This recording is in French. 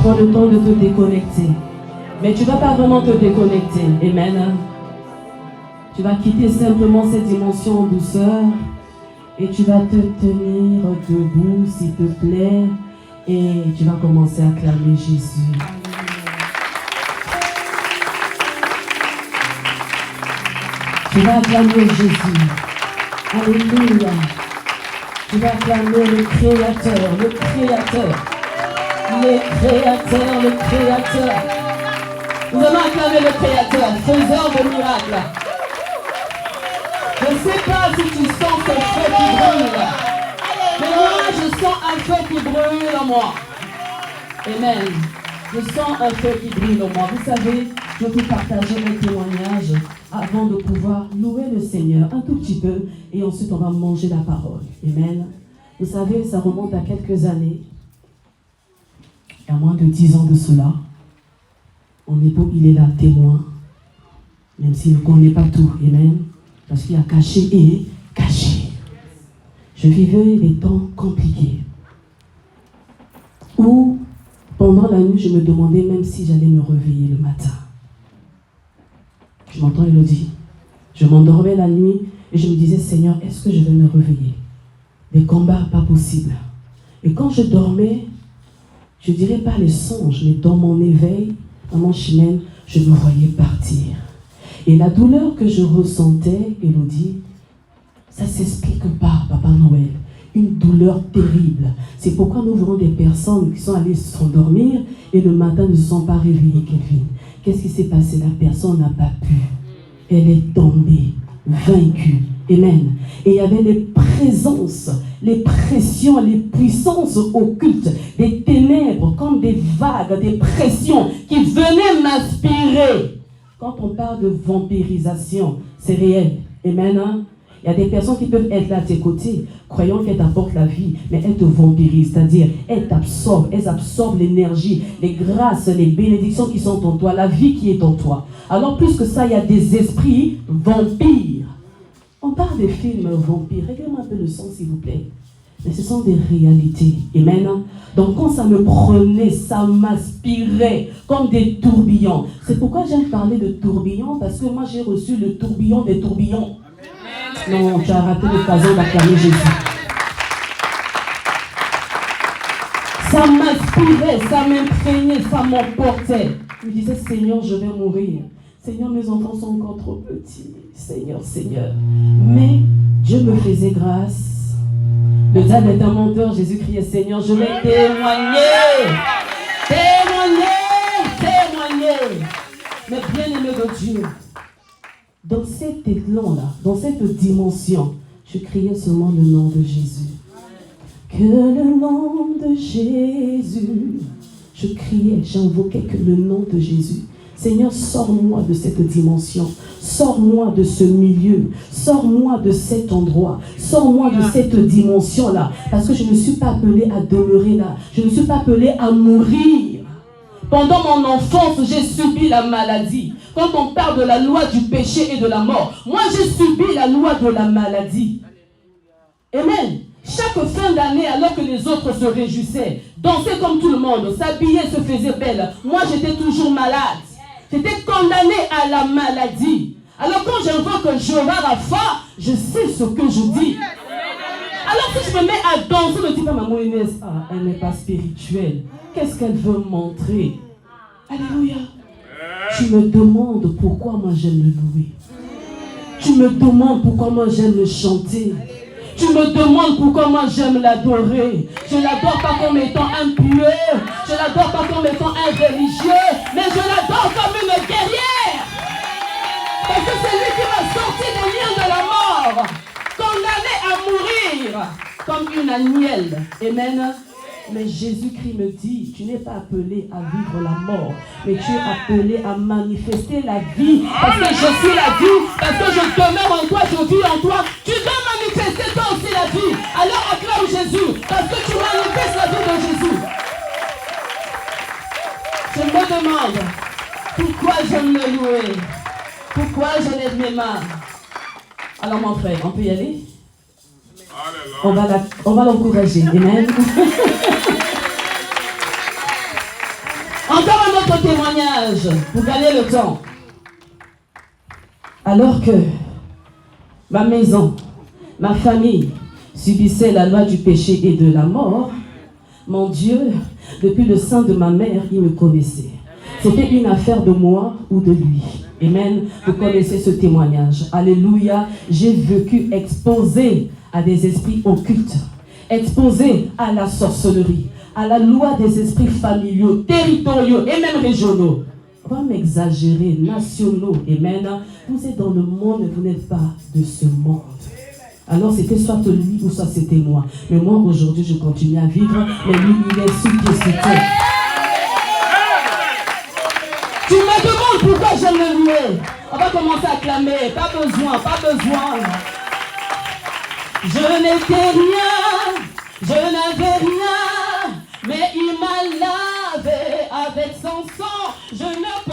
Prends le temps de te déconnecter. Mais tu ne vas pas vraiment te déconnecter. Amen. Tu vas quitter simplement cette dimension en douceur. Et tu vas te tenir debout, s'il te plaît. Et tu vas commencer à acclamer Jésus. Tu vas acclamer Jésus. Alléluia. Tu vas acclamer le Créateur, le Créateur. Le Créateur, le Créateur. Nous allons acclamer le Créateur, faiseur de miracles. Je ne sais pas si tu sens ce feu qui brûle. Mais moi, je sens un feu qui brûle en moi. Amen. Je sens un feu qui brûle en moi. Vous savez, je vais vous partager mon témoignage avant de pouvoir louer le Seigneur un tout petit peu. Et ensuite, on va manger la parole. Amen. Vous savez, ça remonte à quelques années. Il y a moins de 10 ans de cela. Mon époux, il est là, témoin. Même s'il ne connaît pas tout. Amen. Parce qu'il a caché et caché. Je vivais des temps compliqués. Où, pendant la nuit, je me demandais même si j'allais me réveiller le matin. Je m'entends, Elodie. Je m'endormais la nuit et je me disais, Seigneur, est-ce que je vais me réveiller? Des combats, pas possible. Et quand je dormais, je dirais pas les songes, mais dans mon éveil, dans mon chemin, je me voyais partir. Et la douleur que je ressentais, Elodie, ça s'explique par Papa Noël. Une douleur terrible. C'est pourquoi nous voyons des personnes qui sont allées s'endormir et le matin ne se sont pas réveillées, Kelvin. Qu'est-ce qui s'est passé? La personne n'a pas pu. Elle est tombée, vaincue. Amen. Et il y avait les présences, les pressions, les puissances occultes, des ténèbres comme des vagues, des pressions qui venaient m'inspirer. Quand on parle de vampirisation, c'est réel. Amen. Il y a des personnes qui peuvent être là à tes côtés, croyant qu'elles t'apportent la vie, mais elles te vampirisent, c'est-à-dire elles absorbent l'énergie, les grâces, les bénédictions qui sont en toi, la vie qui est en toi. Alors plus que ça, il y a des esprits vampires. On parle des films vampires, réglez-moi un peu le son s'il vous plaît. Mais ce sont des réalités. Amen. Donc quand ça me prenait, ça m'aspirait comme des tourbillons. C'est pourquoi j'aime parler de tourbillons, parce que moi j'ai reçu le tourbillon des tourbillons. Non, tu as raté l'occasion d'acclamer Jésus. Ça m'inspirait, ça m'imprégnait, ça m'emportait. Je me disais, Seigneur, je vais mourir. Seigneur, mes enfants sont encore trop petits. Seigneur, Seigneur. Mais Dieu me faisait grâce. Le diable est un menteur. Jésus criait, Seigneur, je vais témoigner. Témoigner. Mais bien aimé de Dieu, dans cet élan-là, dans cette dimension, je criais seulement le nom de Jésus. Que le nom de Jésus. Je criais, j'invoquais que le nom de Jésus. Seigneur, sors-moi de cette dimension. Sors-moi de ce milieu. Sors-moi de cet endroit. Sors-moi de cette dimension-là. Parce que je ne suis pas appelé à demeurer là. Je ne suis pas appelé à mourir. Pendant mon enfance, j'ai subi la maladie. Quand on parle de la loi du péché et de la mort, moi j'ai subi la loi de la maladie. Amen. Chaque fin d'année, alors que les autres se réjouissaient, dansaient comme tout le monde, s'habillaient, se faisaient belle, moi j'étais toujours malade. J'étais condamné à la maladie. Alors quand j'invoque Jéhovah Rapha, je sais ce que je dis. Alors si je me mets à danser, je me dis pas, maman Inès, elle n'est pas spirituelle. Qu'est-ce qu'elle veut montrer? Alléluia. Tu me demandes pourquoi moi j'aime le louer. Tu me demandes pourquoi moi j'aime le chanter. Tu me demandes pourquoi moi j'aime l'adorer. Je ne l'adore pas comme étant un pieux. Je ne l'adore pas comme étant un religieux. Mais je l'adore comme une guerrière. Parce que c'est lui qui m'a sorti des liens de la mort. Condamné à mourir comme une agnelle. Amen. Mais Jésus-Christ me dit, tu n'es pas appelé à vivre la mort, mais tu es appelé à manifester la vie. Parce que je suis la vie, parce que je demeure en toi, je vis en toi. Tu dois manifester toi aussi la vie. Alors acclame Jésus, parce que tu manifestes la vie de Jésus. Je me demande, pourquoi j'aime le louer? Pourquoi je lève mes mains? Alors mon frère, on peut y aller? On va l'encourager. Amen. Encore un autre témoignage pour gagner le temps. Alors que ma maison, ma famille subissait la loi du péché et de la mort, mon Dieu, depuis le sein de ma mère, il me connaissait. C'était une affaire de moi ou de lui. Amen. Vous connaissez ce témoignage. Alléluia. J'ai vécu exposé à des esprits occultes, exposé à la sorcellerie, à la loi des esprits familiaux, territoriaux et même régionaux. On va m'exagérer, nationaux. Amen. Vous êtes dans le monde, mais vous n'êtes pas de ce monde. Alors c'était soit lui ou soit c'était moi. Mais moi aujourd'hui je continue à vivre, mais lui il est substitué. Tu me demandes pourquoi j'aime le louer. On va commencer à clamer. Pas besoin, pas besoin. Je n'étais rien, je n'avais rien, mais il m'a lavé avec son sang. Je ne